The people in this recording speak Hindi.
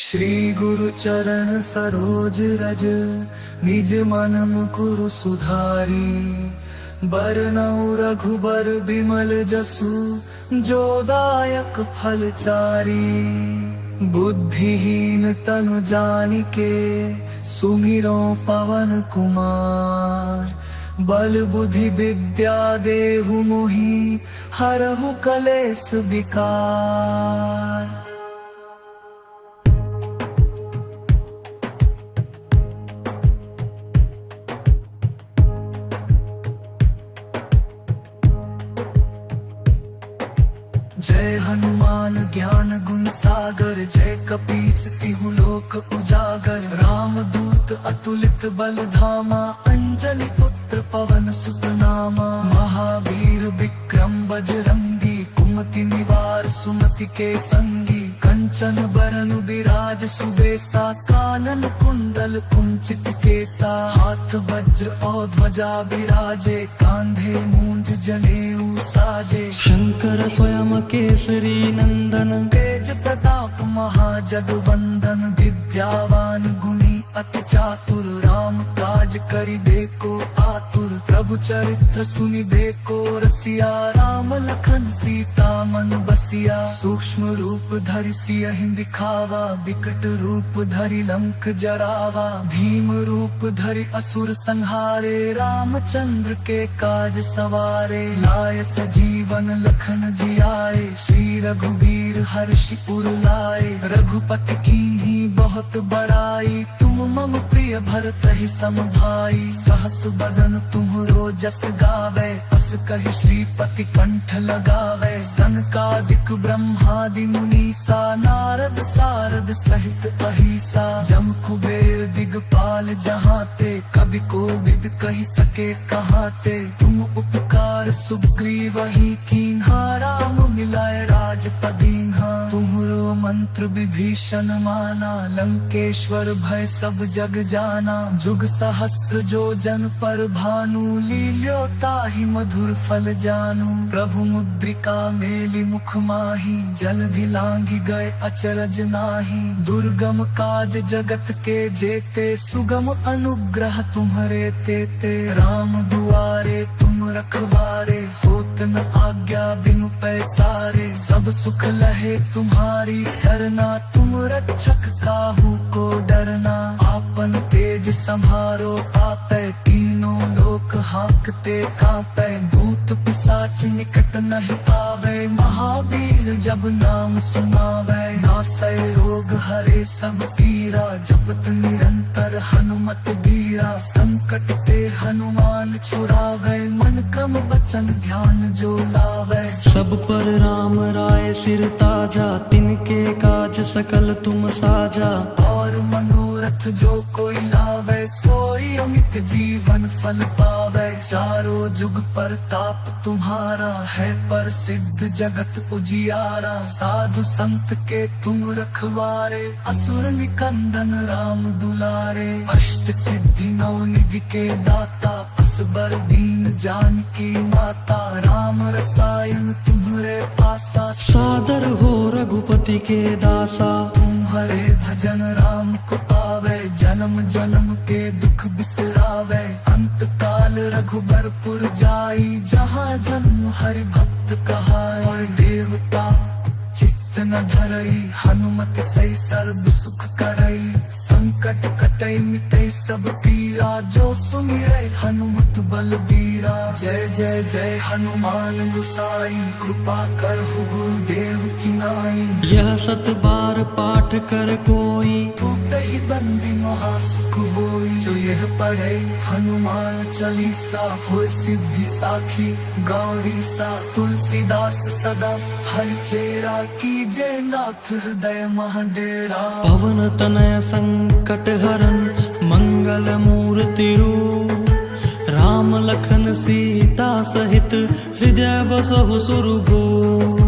श्री गुरु चरण सरोज रज, निज मन मुकुरु सुधारी। बरनउँ रघुबर बिमल जसु, जो दायक फल चारी। बुद्धिहीन तनु जानिके, सुमिरो पवन कुमार। बल बुद्धि विद्या देहु मोहि, हरहु कलेस विकार। जय हनुमान ज्ञान गुण सागर, जय कपीस तिहु लोक उजागर। राम दूत अतुलित बल धामा, अंजनी पुत्र पवन सुत नामा। महावीर विक्रम बजरंगी, कुमति निवार सुमति के संगी। कंचन बरन बिराज सुबेसा, कानन कुंडल कुंचित केसा। हाथ वज्र और ध्वजा बिराजे, कांधे मूंज जनेऊ साजे। शंकर स्वयं केसरी नंदन, तेज प्रताप महाजगवंदन। विद्यावान गुणी अति चातुर, राम काज करिबे को आतुर। प्रभु चरित्र सुनिबे को रसिया, राम लखन सीता मन बसिया। सूक्ष्म रूप धरि सियहि दिखावा, बिकट रूप धरि लंक जरावा। भीम रूप धरि असुर संहारे, रामचंद्र के काज सवारे। लाय सजीवन लखन जियाए, श्री रघुबीर हर्षि उर लाए। रघुपति कीन्ही बहुत बड़ाई, तुम मम प्रिय भरतहि सम भाई। सहस बदन तुम्हरो जस गावे, अस कहि श्रीपति कंठ लगावे। सनकादिक ब्रह्मादि मुनीसा, नारद सारद सहित अहिसा। जम कुबेर दिगपाल जहाते, कवि कोविद कहि सके कहाते। तुम उपकार सुग्रीवहि कीन्हा, राम मिलाए राजपद दीन्हा। तुम्हरो मंत्र विभीषण माना, लंकेश्वर भय सब जग जाना। जुग सहस्र जो जन पर भानु, लील्यो ताहि मधुर फल जानू। प्रभु मुद्रिका मेलि मुख माहि, जलधि लांघि गए अचरज नाहि। दुर्गम काज जगत के जेते, सुगम अनुग्रह तुम्हरे तेते। राम दुआरे तुम रखवारे, होत न आज्ञा बिनु पैसारे। सब सुख लहे तुम्हारी सरना, तुम रक्षक काहू को डरना। आपन तेज संहारो आपै, तीनों लोक हांकते कांपै। भूत पिशाच निकट नहीं आवे, महावीर जब नाम सुनावे। नासै रोग हरे सब पीरा, जपत निरंतर हनुमत बीरा। संकट ते हनुमान छुड़ावे, मन क्रम वचन ध्यान जो लावे। सब पर राम राय सिर ताजा, तिनके काज सकल तुम साजा। और मनोरथ जो कोई लावे, सोई अमित जीवन फल पावे। चारों जुग परताप तुम्हारा है, प्रसिद्ध जगत उजियारा। साधु संत के तुम रखवारे, असुर निकंदन राम दुलारे। अष्ट सिद्धि नौ निधि के दाता, असबर दीन जानकी माता। राम रसायन तुम्हरे पासा, सादर हो रघुपति के दासा। तुम्हरे भजन राम को पावे, जन्म जन्म के दुख बिसरावे। अंत काल रघुबरपुर जाई, जहाँ जन्म हरि भक्त कहाई। और देवता चित्त न धरई, हनुमत सही सर्व सुख करई। संकट कटई मिटई सब पीरा, जो सुमिरै हनुमत बलबीरा। जय जय जय हनुमान गोसाई, कृपा करहु गुरुदेव की नाई। यह सत बार पाठ कर कोई, टूटहि बंदी महासुख होई। जो यह पढ़े हनुमान चालीसा, होय सिद्धि साखी गौरी सा। तुलसीदास सदा हरिचेरा, कीजे नाथ हृदय महाडेरा। पवन तनय संकट हरन, मंगल मूर्ति रूप। राम लखन सीता सहित, हृदय बसहु सुरभूप।